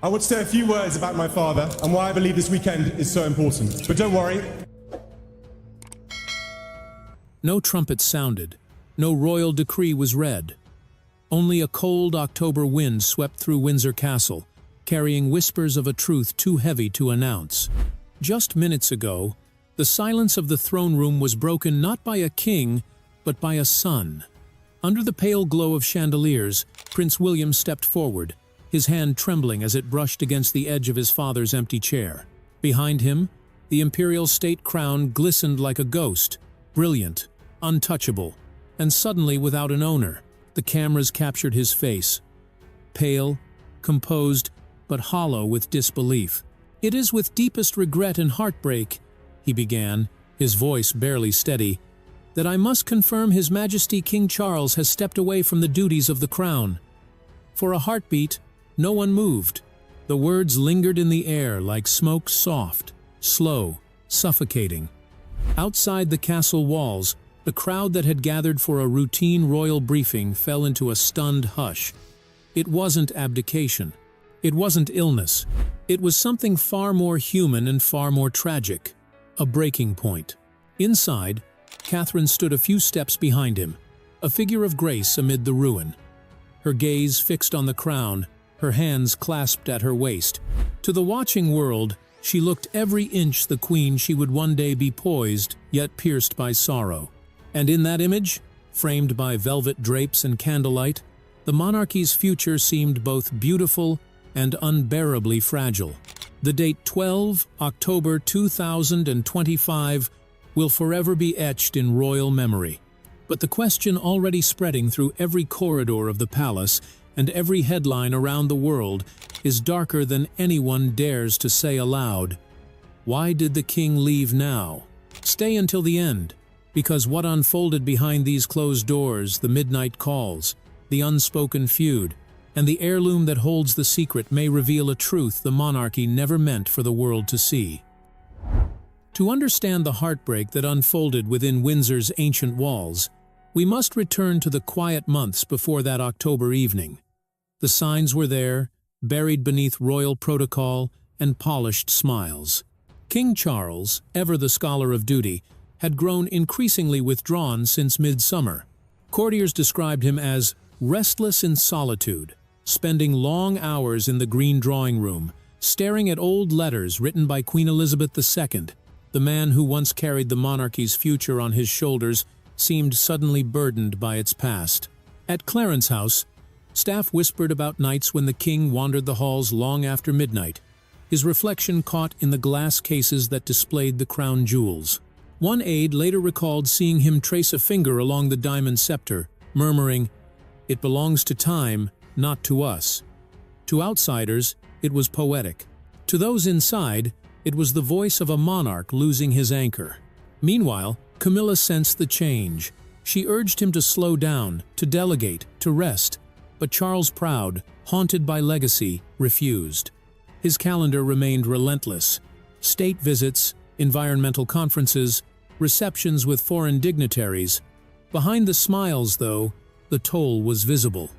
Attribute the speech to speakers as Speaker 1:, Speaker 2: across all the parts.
Speaker 1: I want to say a few words about my father and why I believe this weekend is so important. But don't worry.
Speaker 2: No trumpet sounded. No royal decree was read. Only a cold October wind swept through Windsor Castle, carrying whispers of a truth too heavy to announce. Just minutes ago, the silence of the throne room was broken not by a king, but by a son. Under the pale glow of chandeliers, Prince William stepped forward, his hand trembling as it brushed against the edge of his father's empty chair. Behind him, the imperial state crown glistened like a ghost, brilliant, untouchable, and suddenly without an owner. The cameras captured his face, pale, composed, but hollow with disbelief. "It is with deepest regret and heartbreak," he began, his voice barely steady, "that I must confirm His Majesty King Charles has stepped away from the duties of the crown." For a heartbeat, no one moved. The words lingered in the air like smoke, soft, slow, suffocating. Outside the castle walls, the crowd that had gathered for a routine royal briefing fell into a stunned hush. It wasn't abdication. It wasn't illness. It was something far more human and far more tragic. A breaking point. Inside, Catherine stood a few steps behind him, a figure of grace amid the ruin. Her gaze fixed on the crown, her hands clasped at her waist. To the watching world, she looked every inch the queen she would one day be, poised, yet pierced by sorrow. And in that image, framed by velvet drapes and candlelight, the monarchy's future seemed both beautiful and unbearably fragile. The date 12 October 2025 will forever be etched in royal memory. But the question already spreading through every corridor of the palace and every headline around the world is darker than anyone dares to say aloud. Why did the king leave now? Stay until the end, because what unfolded behind these closed doors, the midnight calls, the unspoken feud, and the heirloom that holds the secret may reveal a truth the monarchy never meant for the world to see. To understand the heartbreak that unfolded within Windsor's ancient walls, we must return to the quiet months before that October evening. The signs were there, buried beneath royal protocol and polished smiles. King Charles, ever the scholar of duty, had grown increasingly withdrawn since midsummer. Courtiers described him as restless in solitude, spending long hours in the green drawing room, staring at old letters written by Queen Elizabeth II. The man who once carried the monarchy's future on his shoulders seemed suddenly burdened by its past. At Clarence House, staff whispered about nights when the king wandered the halls long after midnight, his reflection caught in the glass cases that displayed the crown jewels. One aide later recalled seeing him trace a finger along the diamond scepter, murmuring, "It belongs to time, not to us." To outsiders, it was poetic. To those inside, it was the voice of a monarch losing his anchor. Meanwhile, Camilla sensed the change. She urged him to slow down, to delegate, to rest. But Charles, proud, haunted by legacy, refused. His calendar remained relentless. State visits, environmental conferences, receptions with foreign dignitaries. Behind the smiles, though, the toll was visible.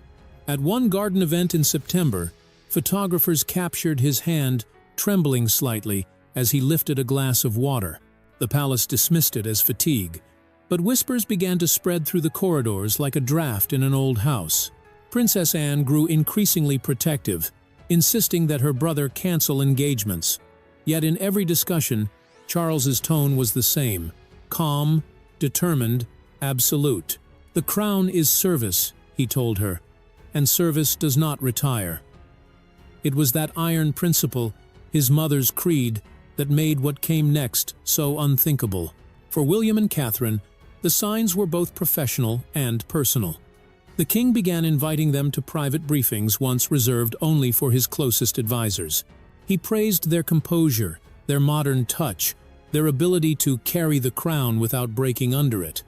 Speaker 2: At one garden event in September, photographers captured his hand trembling slightly as he lifted a glass of water. The palace dismissed it as fatigue, but whispers began to spread through the corridors like a draft in an old house. Princess Anne grew increasingly protective, insisting that her brother cancel engagements. Yet in every discussion, Charles's tone was the same, calm, determined, absolute. "The crown is service," he told her, "and service does not retire." It was that iron principle, his mother's creed, that made what came next so unthinkable. For William and Catherine, the signs were both professional and personal. The king began inviting them to private briefings once reserved only for his closest advisors. He praised their composure, their modern touch, their ability to carry the crown without breaking under it.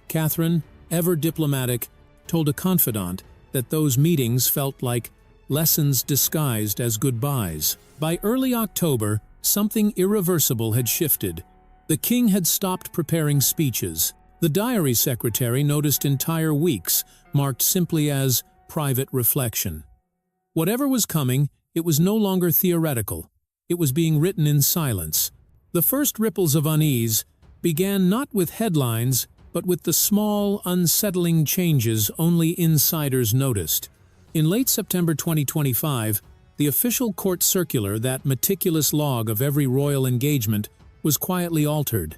Speaker 2: Catherine, ever diplomatic, told a confidant that those meetings felt like lessons disguised as goodbyes. By early October, something irreversible had shifted. The king had stopped preparing speeches. The diary secretary noticed entire weeks marked simply as private reflection. Whatever was coming, It was no longer theoretical. It was being written in silence. The first ripples of unease began not with headlines, but with the small, unsettling changes only insiders noticed. In late September 2025, the official court circular, that meticulous log of every royal engagement, was quietly altered.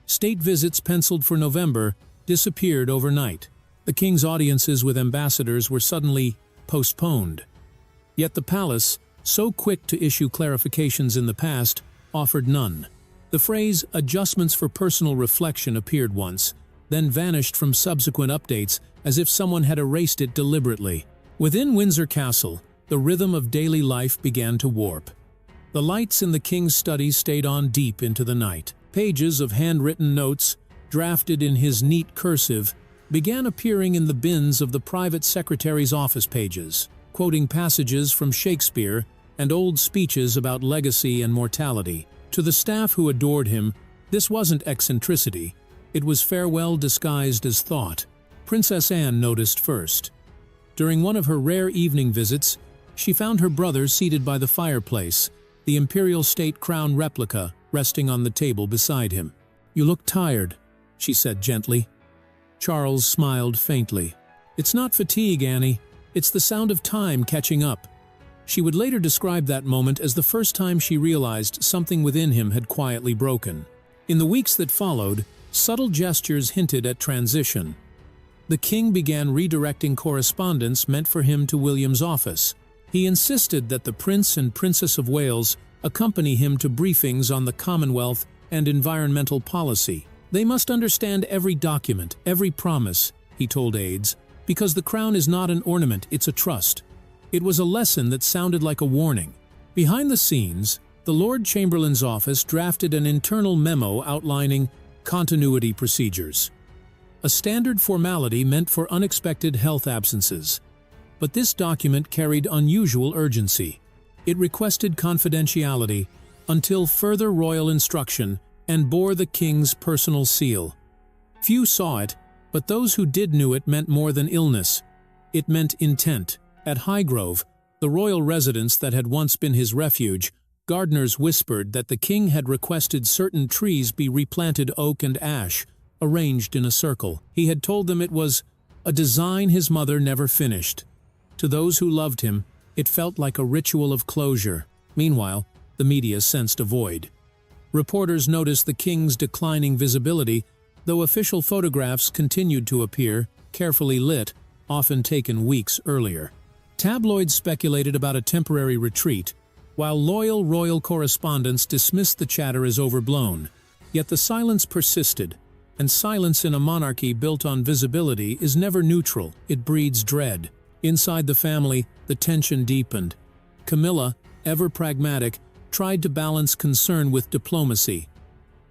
Speaker 2: State visits penciled for November disappeared overnight. The king's audiences with ambassadors were suddenly postponed. Yet the palace, so quick to issue clarifications in the past, offered none. The phrase "adjustments for personal reflection" appeared once, then vanished from subsequent updates as if someone had erased it deliberately. Within Windsor Castle, the rhythm of daily life began to warp. The lights in the king's study stayed on deep into the night. Pages of handwritten notes, drafted in his neat cursive, began appearing in the bins of the private secretary's office pages, quoting passages from Shakespeare and old speeches about legacy and mortality. To the staff who adored him, this wasn't eccentricity. It was farewell disguised as thought. Princess Anne noticed first. During one of her rare evening visits, she found her brother seated by the fireplace, the imperial state crown replica resting on the table beside him. "You look tired," she said gently. Charles smiled faintly. "It's not fatigue, Annie. It's the sound of time catching up." She would later describe that moment as the first time she realized something within him had quietly broken. In the weeks that followed, subtle gestures hinted at transition. The king began redirecting correspondence meant for him to William's office. He insisted that the Prince and Princess of Wales accompany him to briefings on the Commonwealth and environmental policy. "They must understand every document, every promise," he told aides, "because the crown is not an ornament, it's a trust." It was a lesson that sounded like a warning. Behind the scenes, the Lord Chamberlain's office drafted an internal memo outlining continuity procedures, a standard formality meant for unexpected health absences. But this document carried unusual urgency. It requested confidentiality until further royal instruction and bore the king's personal seal. Few saw it, but those who did knew it meant more than illness. It meant intent. At Highgrove, the royal residence that had once been his refuge, gardeners whispered that the king had requested certain trees be replanted oak and ash, arranged in a circle. He had told them it was a design his mother never finished. To those who loved him, it felt like a ritual of closure. Meanwhile, the media sensed a void. Reporters noticed the king's declining visibility, though official photographs continued to appear, carefully lit, often taken weeks earlier. Tabloids speculated about a temporary retreat, while loyal royal correspondents dismissed the chatter as overblown. Yet the silence persisted, and silence in a monarchy built on visibility is never neutral, it breeds dread. Inside the family, the tension deepened. Camilla, ever pragmatic, tried to balance concern with diplomacy.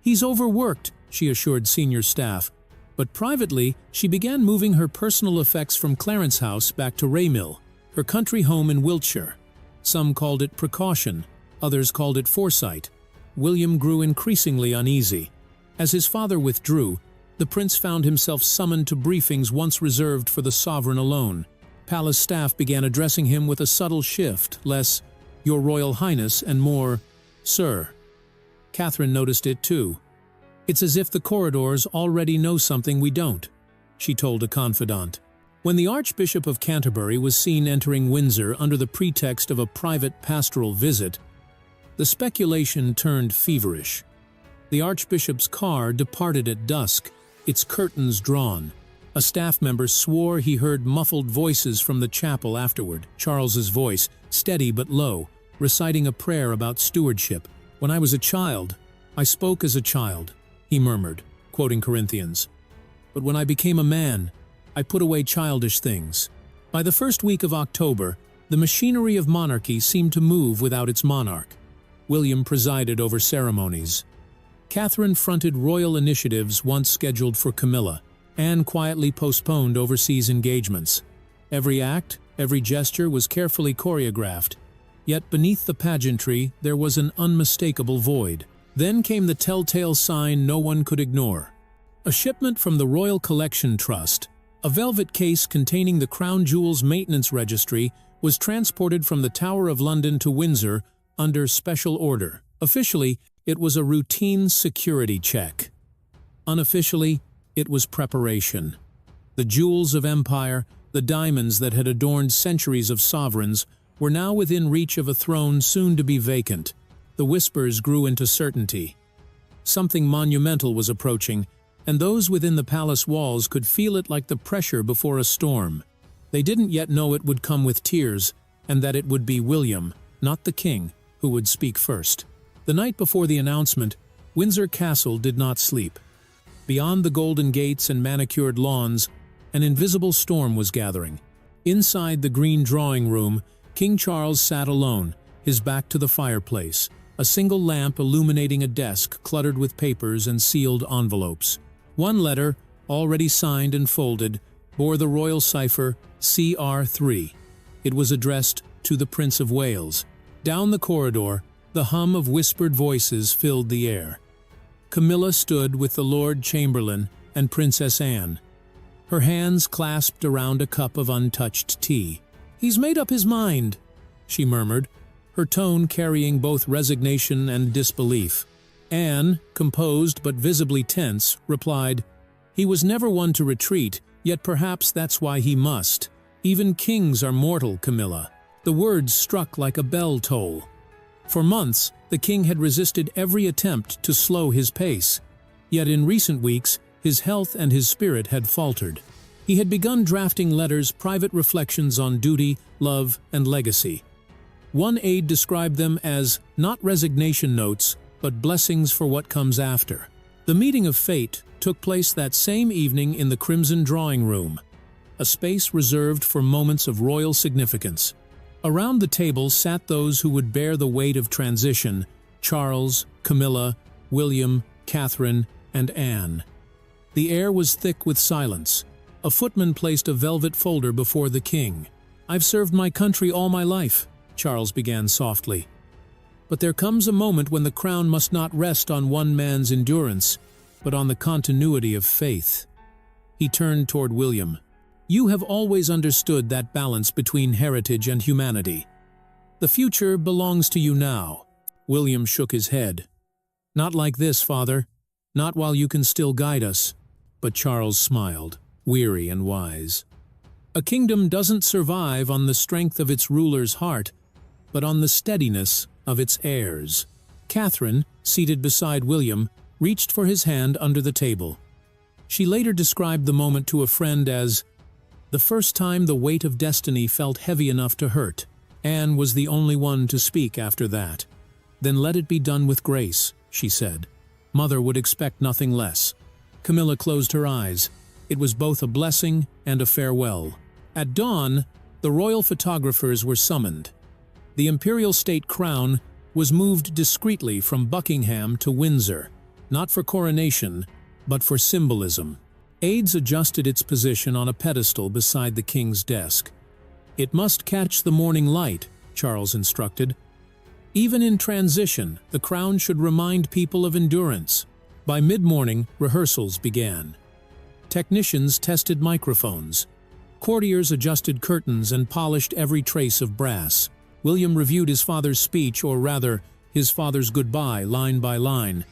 Speaker 2: "He's overworked," she assured senior staff. But privately, she began moving her personal effects from Clarence House back to Raymill, her country home in Wiltshire. Some called it precaution, others called it foresight. William grew increasingly uneasy. As his father withdrew, the prince found himself summoned to briefings once reserved for the sovereign alone. Palace staff began addressing him with a subtle shift, less "Your Royal Highness" and more "Sir." Catherine noticed it too. "It's as if the corridors already know something we don't," she told a confidant. When the Archbishop of Canterbury was seen entering Windsor under the pretext of a private pastoral visit, the speculation turned feverish. The Archbishop's car departed at dusk, its curtains drawn. A staff member swore he heard muffled voices from the chapel afterward. Charles's voice, steady but low, reciting a prayer about stewardship. "When I was a child, I spoke as a child," he murmured, quoting Corinthians. "But when I became a man, I put away childish things." By the first week of October, the machinery of monarchy seemed to move without its monarch. William presided over ceremonies. Catherine fronted royal initiatives once scheduled for Camilla. Anne quietly postponed overseas engagements. Every act, every gesture was carefully choreographed. Yet beneath the pageantry, there was an unmistakable void. Then came the telltale sign no one could ignore. A shipment from the Royal Collection Trust, a velvet case containing the Crown Jewels Maintenance Registry, was transported from the Tower of London to Windsor under special order. Officially, it was a routine security check. Unofficially, it was preparation. The jewels of empire, the diamonds that had adorned centuries of sovereigns, were now within reach of a throne soon to be vacant. The whispers grew into certainty. Something monumental was approaching, and those within the palace walls could feel it like the pressure before a storm. They didn't yet know it would come with tears, and that it would be William, not the king, who would speak first. The night before the announcement, Windsor Castle did not sleep. Beyond the golden gates and manicured lawns, an invisible storm was gathering. Inside the green drawing room, King Charles sat alone, his back to the fireplace, a single lamp illuminating a desk cluttered with papers and sealed envelopes. One letter, already signed and folded, bore the royal cipher CR3. It was addressed to the Prince of Wales. Down the corridor, the hum of whispered voices filled the air. Camilla stood with the Lord Chamberlain and Princess Anne, her hands clasped around a cup of untouched tea. "He's made up his mind," she murmured, her tone carrying both resignation and disbelief. Anne, composed but visibly tense, replied, "He was never one to retreat, yet perhaps that's why he must. Even kings are mortal, Camilla." The words struck like a bell toll. For months, the king had resisted every attempt to slow his pace. Yet in recent weeks, his health and his spirit had faltered. He had begun drafting letters, private reflections on duty, love, and legacy. One aide described them as not resignation notes, but blessings for what comes after. The meeting of fate took place that same evening in the Crimson Drawing Room, a space reserved for moments of royal significance. Around the table sat those who would bear the weight of transition: Charles, Camilla, William, Catherine, and Anne. The air was thick with silence. A footman placed a velvet folder before the king. "I've served my country all my life," Charles began softly. "But there comes a moment when the crown must not rest on one man's endurance, but on the continuity of faith." He turned toward William. "You have always understood that balance between heritage and humanity. The future belongs to you now." William shook his head. "Not like this, father. Not while you can still guide us." But Charles smiled, weary and wise. "A kingdom doesn't survive on the strength of its ruler's heart, but on the steadiness of its heirs." Catherine, seated beside William, reached for his hand under the table. She later described the moment to a friend as the first time the weight of destiny felt heavy enough to hurt. Anne was the only one to speak after that. "Then let it be done with grace," she said. "Mother would expect nothing less." Camilla closed her eyes. It was both a blessing and a farewell. At dawn, the royal photographers were summoned. The imperial state crown was moved discreetly from Buckingham to Windsor, not for coronation, but for symbolism. Aides adjusted its position on a pedestal beside the king's desk. "It must catch the morning light," Charles instructed. "Even in transition, the crown should remind people of endurance." By mid-morning, rehearsals began. Technicians tested microphones. Courtiers adjusted curtains and polished every trace of brass. William reviewed his father's speech, or rather, his father's goodbye, line by line.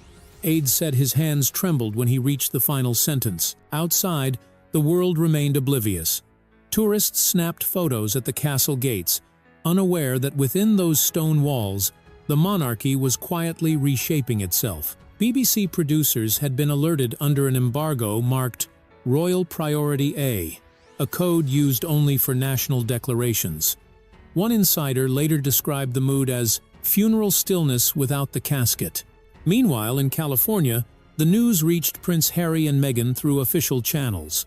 Speaker 2: Aides said his hands trembled when he reached the final sentence. Outside, the world remained oblivious. Tourists snapped photos at the castle gates, unaware that within those stone walls, the monarchy was quietly reshaping itself. BBC producers had been alerted under an embargo marked Royal Priority A, a code used only for national declarations. One insider later described the mood as funeral stillness without the casket. Meanwhile, in California, the news reached Prince Harry and Meghan through official channels.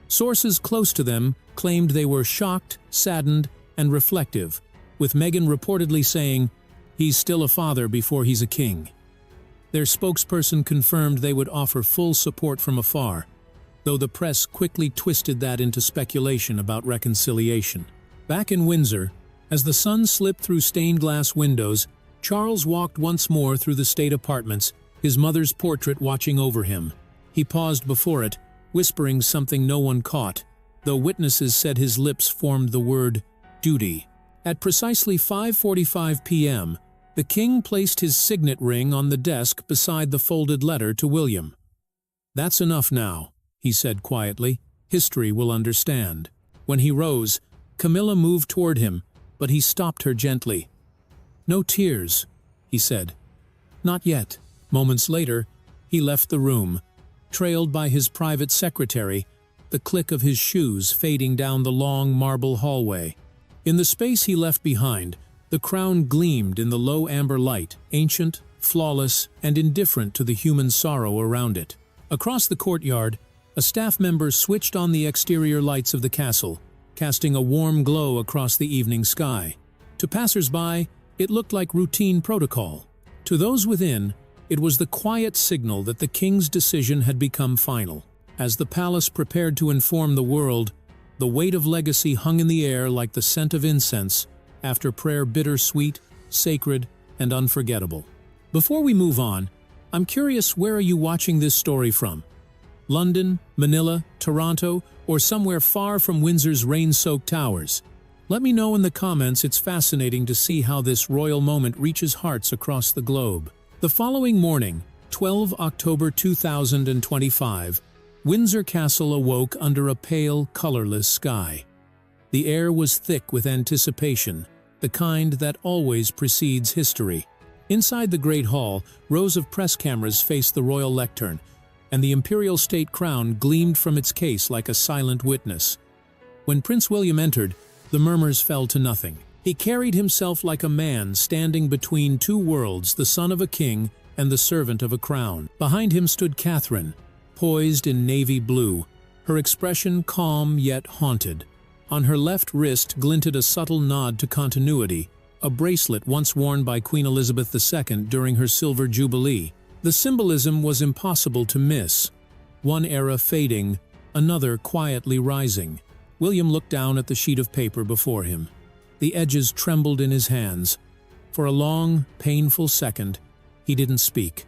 Speaker 2: Sources close to them claimed they were shocked, saddened, and reflective, with Meghan reportedly saying, "He's still a father before he's a king." Their spokesperson confirmed they would offer full support from afar, though the press quickly twisted that into speculation about reconciliation. Back in Windsor, as the sun slipped through stained glass windows, Charles walked once more through the state apartments, his mother's portrait watching over him. He paused before it, whispering something no one caught, though witnesses said his lips formed the word duty. At precisely 5:45 p.m., the king placed his signet ring on the desk beside the folded letter to William. "That's enough now," he said quietly. "History will understand." When he rose, Camilla moved toward him, but he stopped her gently. "No tears," he said. "Not yet." Moments later, he left the room, trailed by his private secretary, the click of his shoes fading down the long marble hallway. In the space he left behind, the crown gleamed in the low amber light, ancient, flawless, and indifferent to the human sorrow around it. Across the courtyard, a staff member switched on the exterior lights of the castle, casting a warm glow across the evening sky. To passers-by, it looked like routine protocol. To those within, it was the quiet signal that the king's decision had become final. As the palace prepared to inform the world, the weight of legacy hung in the air like the scent of incense, after prayer bittersweet, sacred, and unforgettable. Before we move on, I'm curious, where are you watching this story from? London, Manila, Toronto, or somewhere far from Windsor's rain-soaked towers? Let me know in the comments. It's fascinating to see how this royal moment reaches hearts across the globe. The following morning, 12 October 2025, Windsor Castle awoke under a pale, colorless sky. The air was thick with anticipation, the kind that always precedes history. Inside the Great Hall, rows of press cameras faced the royal lectern, and the imperial state crown gleamed from its case like a silent witness. When Prince William entered, the murmurs fell to nothing. He carried himself like a man standing between two worlds, the son of a king and the servant of a crown. Behind him stood Catherine, poised in navy blue, her expression calm yet haunted. On her left wrist glinted a subtle nod to continuity, a bracelet once worn by Queen Elizabeth II during her Silver Jubilee. The symbolism was impossible to miss. One era fading, another quietly rising. William looked down at the sheet of paper before him. The edges trembled in his hands. For a long, painful second, he didn't speak.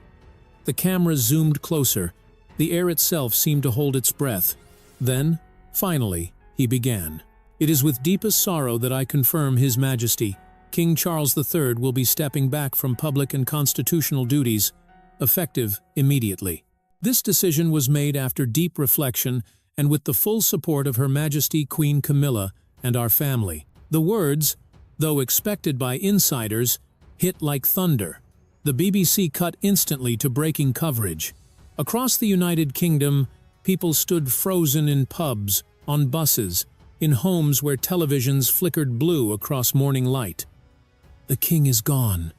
Speaker 2: The camera zoomed closer. The air itself seemed to hold its breath. Then, finally, he began. "It is with deepest sorrow that I confirm His Majesty, King Charles III will be stepping back from public and constitutional duties, effective immediately. This decision was made after deep reflection and with the full support of Her Majesty Queen Camilla and our family." The words, though expected by insiders, hit like thunder. The BBC cut instantly to breaking coverage. Across the United Kingdom, people stood frozen in pubs, on buses, in homes where televisions flickered blue across morning light. "The king is gone,"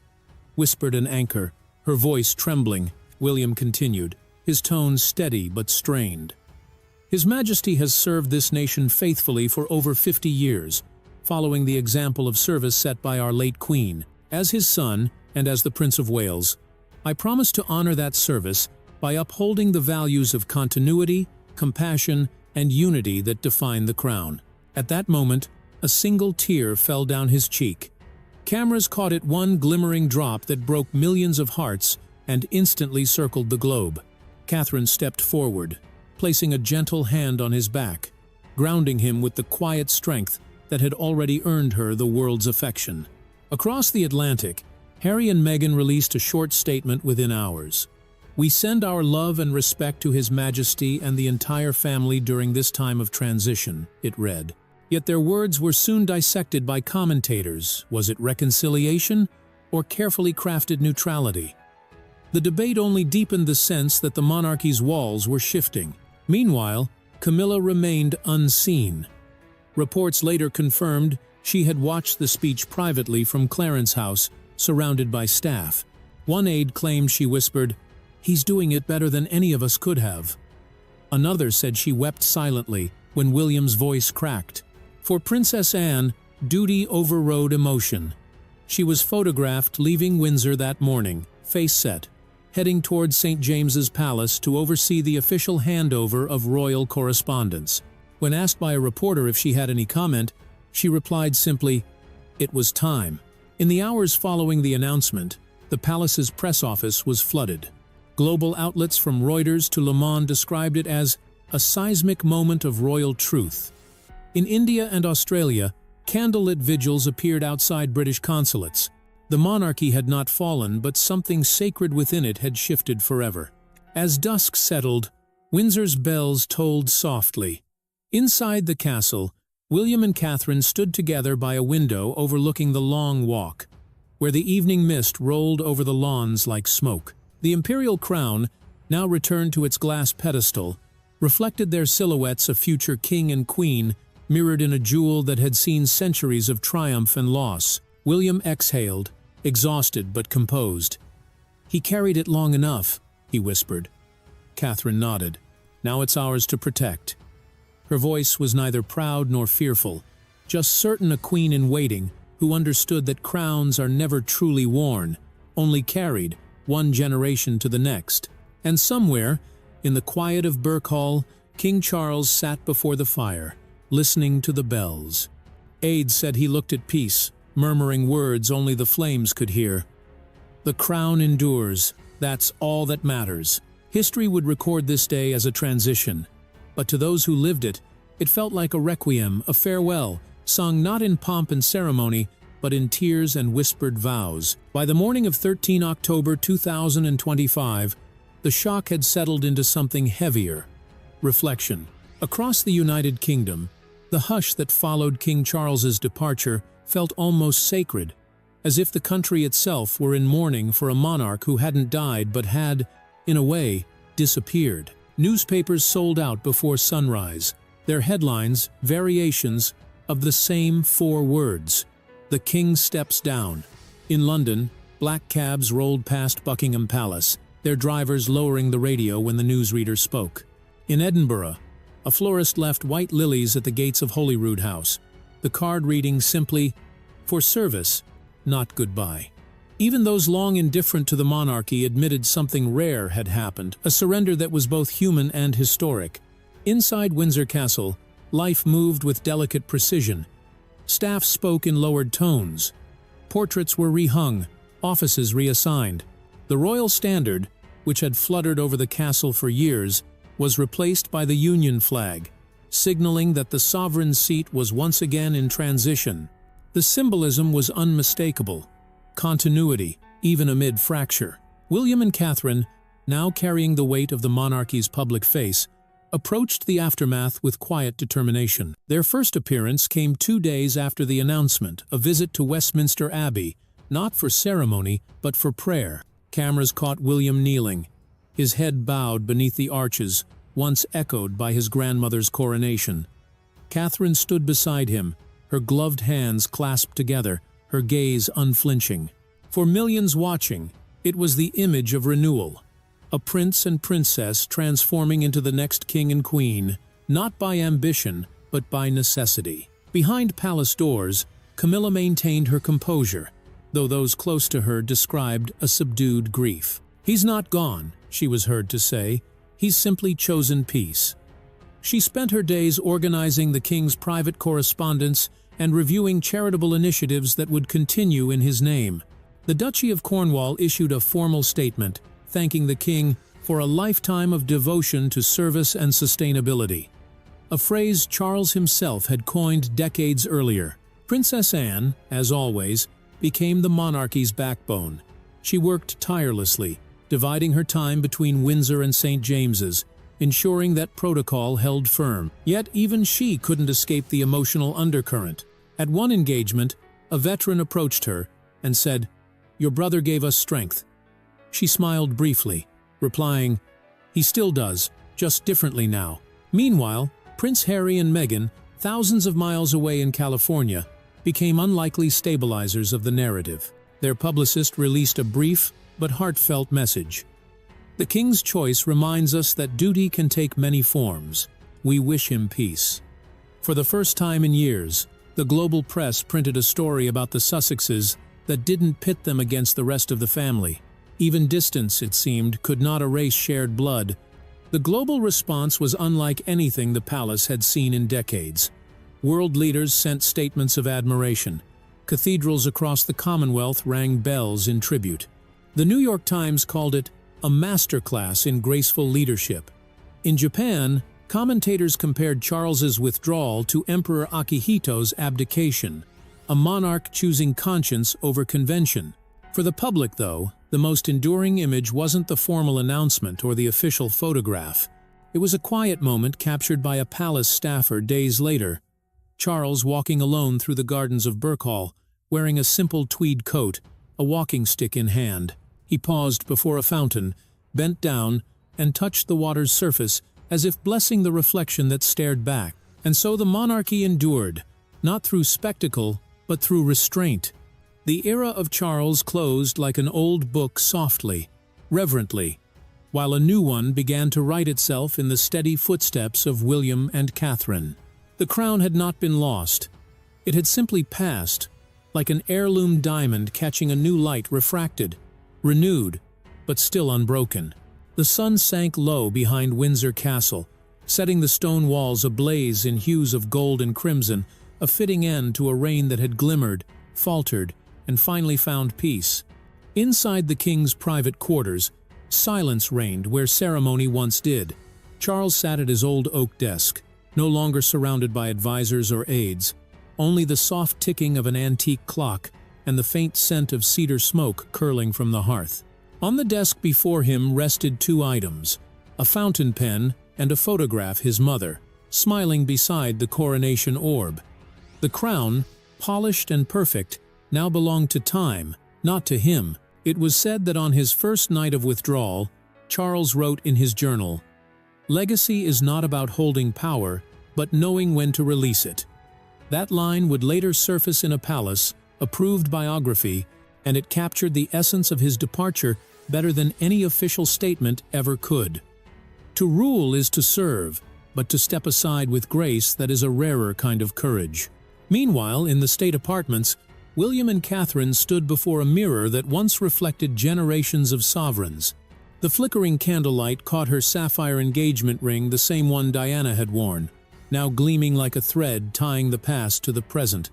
Speaker 2: whispered an anchor, her voice trembling. William continued, his tone steady but strained. "His Majesty has served this nation faithfully for over 50 years, following the example of service set by our late Queen. As his son, and as the Prince of Wales, I promise to honor that service by upholding the values of continuity, compassion, and unity that define the crown." At that moment, a single tear fell down his cheek. Cameras caught it, one glimmering drop that broke millions of hearts and instantly circled the globe. Catherine stepped forward, placing a gentle hand on his back, grounding him with the quiet strength that had already earned her the world's affection. Across the Atlantic, Harry and Meghan released a short statement within hours. "We send our love and respect to His Majesty and the entire family during this time of transition," it read. Yet their words were soon dissected by commentators. Was it reconciliation or carefully crafted neutrality? The debate only deepened the sense that the monarchy's walls were shifting. Meanwhile, Camilla remained unseen. Reports later confirmed she had watched the speech privately from Clarence House, surrounded by staff. One aide claimed she whispered, "He's doing it better than any of us could have." Another said she wept silently when William's voice cracked. For Princess Anne, duty overrode emotion. She was photographed leaving Windsor that morning, face set, heading towards St. James's Palace to oversee the official handover of royal correspondence. When asked by a reporter if she had any comment, she replied simply, "It was time." In the hours following the announcement, the palace's press office was flooded. Global outlets from Reuters to Le Monde described it as a seismic moment of royal truth. In India and Australia, Candlelit vigils appeared outside British consulates. The monarchy had not fallen, but something sacred within it had shifted forever. As dusk settled, Windsor's bells tolled softly. Inside the castle, William and Catherine stood together by a window overlooking the Long Walk, where the evening mist rolled over the lawns like smoke. The imperial crown, now returned to its glass pedestal, reflected their silhouettes of future king and queen, mirrored in a jewel that had seen centuries of triumph and loss. William exhaled, exhausted but composed. "He carried it long enough," he whispered. Catherine nodded. "Now it's ours to protect." Her voice was neither proud nor fearful, just certain a queen in waiting who understood that crowns are never truly worn, only carried, one generation to the next. And somewhere, in the quiet of Burke Hall, King Charles sat before the fire, listening to the bells. Aides said he looked at peace, murmuring words only the flames could hear. "The crown endures, that's all that matters." History would record this day as a transition, but to those who lived it, it felt like a requiem, a farewell, sung not in pomp and ceremony, but in tears and whispered vows. By the morning of 13 October 2025, the shock had settled into something heavier: reflection. Across the United Kingdom, the hush that followed King Charles's departure felt almost sacred, as if the country itself were in mourning for a monarch who hadn't died but had, in a way, disappeared. Newspapers sold out before sunrise, their headlines variations of the same four words: "The King steps down." In London, black cabs rolled past Buckingham Palace, their drivers lowering the radio when the newsreader spoke. In Edinburgh, a florist left white lilies at the gates of Holyrood House, the card reading simply, "For service, not goodbye." Even those long indifferent to the monarchy admitted something rare had happened, a surrender that was both human and historic. Inside Windsor Castle, life moved with delicate precision. Staff spoke in lowered tones. Portraits were rehung, offices reassigned. The royal standard, which had fluttered over the castle for years, was replaced by the Union flag, signaling that the sovereign seat was once again in transition. The symbolism was unmistakable. Continuity, even amid fracture. William and Catherine, now carrying the weight of the monarchy's public face, approached the aftermath with quiet determination. Their first appearance came 2 days after the announcement, a visit to Westminster Abbey, not for ceremony, but for prayer. Cameras caught William kneeling, his head bowed beneath the arches, once echoed by his grandmother's coronation. Catherine stood beside him, her gloved hands clasped together, her gaze unflinching. For millions watching, it was the image of renewal. A prince and princess transforming into the next king and queen, not by ambition, but by necessity. Behind palace doors, Camilla maintained her composure, though those close to her described a subdued grief. "He's not gone," she was heard to say. "He's simply chosen peace." She spent her days organizing the king's private correspondence and reviewing charitable initiatives that would continue in his name. The Duchy of Cornwall issued a formal statement, thanking the king for a lifetime of devotion to service and sustainability, a phrase Charles himself had coined decades earlier. Princess Anne, as always, became the monarchy's backbone. She worked tirelessly, dividing her time between Windsor and St. James's, ensuring that protocol held firm. Yet even she couldn't escape the emotional undercurrent. At one engagement, a veteran approached her and said, "Your brother gave us strength." She smiled briefly, replying, "He still does, just differently now." Meanwhile, Prince Harry and Meghan, thousands of miles away in California, became unlikely stabilizers of the narrative. Their publicist released a brief but heartfelt message. "The King's choice reminds us that duty can take many forms. We wish him peace." For the first time in years, the global press printed a story about the Sussexes that didn't pit them against the rest of the family. Even distance, it seemed, could not erase shared blood. The global response was unlike anything the palace had seen in decades. World leaders sent statements of admiration. Cathedrals across the Commonwealth rang bells in tribute. The New York Times called it a masterclass in graceful leadership. In Japan, Commentators compared Charles's withdrawal to Emperor Akihito's abdication, a monarch choosing conscience over convention. For the public, though, the most enduring image wasn't the formal announcement or the official photograph. It was a quiet moment captured by a palace staffer days later. Charles walking alone through the gardens of Birkhall, wearing a simple tweed coat, a walking stick in hand. He paused before a fountain, bent down, and touched the water's surface as if blessing the reflection that stared back. And so the monarchy endured, not through spectacle, but through restraint. The era of Charles closed like an old book softly, reverently, while a new one began to write itself in the steady footsteps of William and Catherine. The crown had not been lost. It had simply passed, like an heirloom diamond catching a new light refracted, renewed, but still unbroken. The sun sank low behind Windsor Castle, setting the stone walls ablaze in hues of gold and crimson, a fitting end to a reign that had glimmered, faltered, and finally found peace. Inside the king's private quarters, silence reigned where ceremony once did. Charles sat at his old oak desk, no longer surrounded by advisors or aides, only the soft ticking of an antique clock and the faint scent of cedar smoke curling from the hearth. On the desk before him rested two items, a fountain pen and a photograph his mother, smiling beside the coronation orb. The crown, polished and perfect, now belonged to time, not to him. It was said that on his first night of withdrawal, Charles wrote in his journal, "Legacy is not about holding power, but knowing when to release it." That line would later surface in a palace, approved biography, and it captured the essence of his departure better than any official statement ever could. To rule is to serve, but to step aside with grace, that is a rarer kind of courage. Meanwhile, in the state apartments, William and Catherine stood before a mirror that once reflected generations of sovereigns. The flickering candlelight caught her sapphire engagement ring, the same one Diana had worn, now gleaming like a thread tying the past to the present.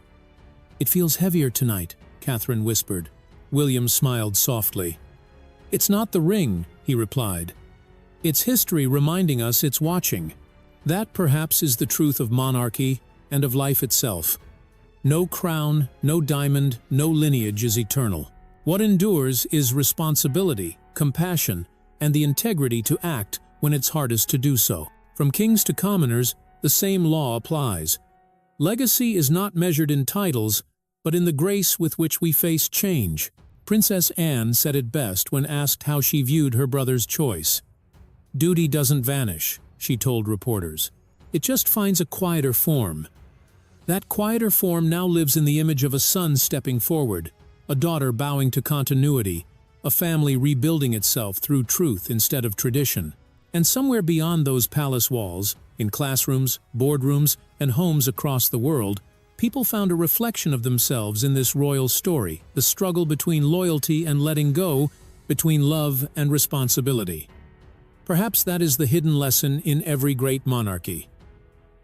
Speaker 2: "It feels heavier tonight," Catherine whispered. William smiled softly. "It's not the ring," he replied. "It's history reminding us it's watching." That perhaps is the truth of monarchy and of life itself. No crown, no diamond, no lineage is eternal. What endures is responsibility, compassion, and the integrity to act when it's hardest to do so. From kings to commoners, the same law applies. Legacy is not measured in titles, but in the grace with which we face change. Princess Anne said it best when asked how she viewed her brother's choice. "Duty doesn't vanish," she told reporters. "It just finds a quieter form." That quieter form now lives in the image of a son stepping forward, a daughter bowing to continuity, a family rebuilding itself through truth instead of tradition. And somewhere beyond those palace walls, in classrooms, boardrooms, and homes across the world, people found a reflection of themselves in this royal story, the struggle between loyalty and letting go, between love and responsibility. Perhaps that is the hidden lesson in every great monarchy.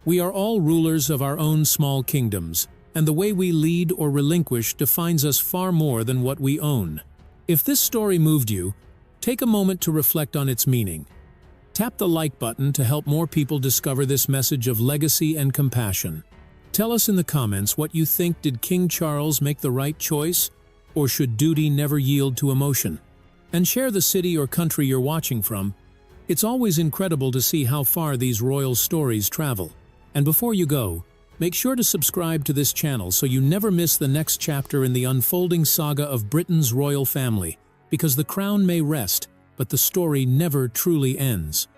Speaker 2: We are all rulers of our own small kingdoms, and the way we lead or relinquish defines us far more than what we own. If this story moved you, take a moment to reflect on its meaning. Tap the like button to help more people discover this message of legacy and compassion. Tell us in the comments what you think. Did King Charles make the right choice, or should duty never yield to emotion? And share the city or country you're watching from. It's always incredible to see how far these royal stories travel. And before you go, make sure to subscribe to this channel so you never miss the next chapter in the unfolding saga of Britain's royal family, because the crown may rest, but the story never truly ends.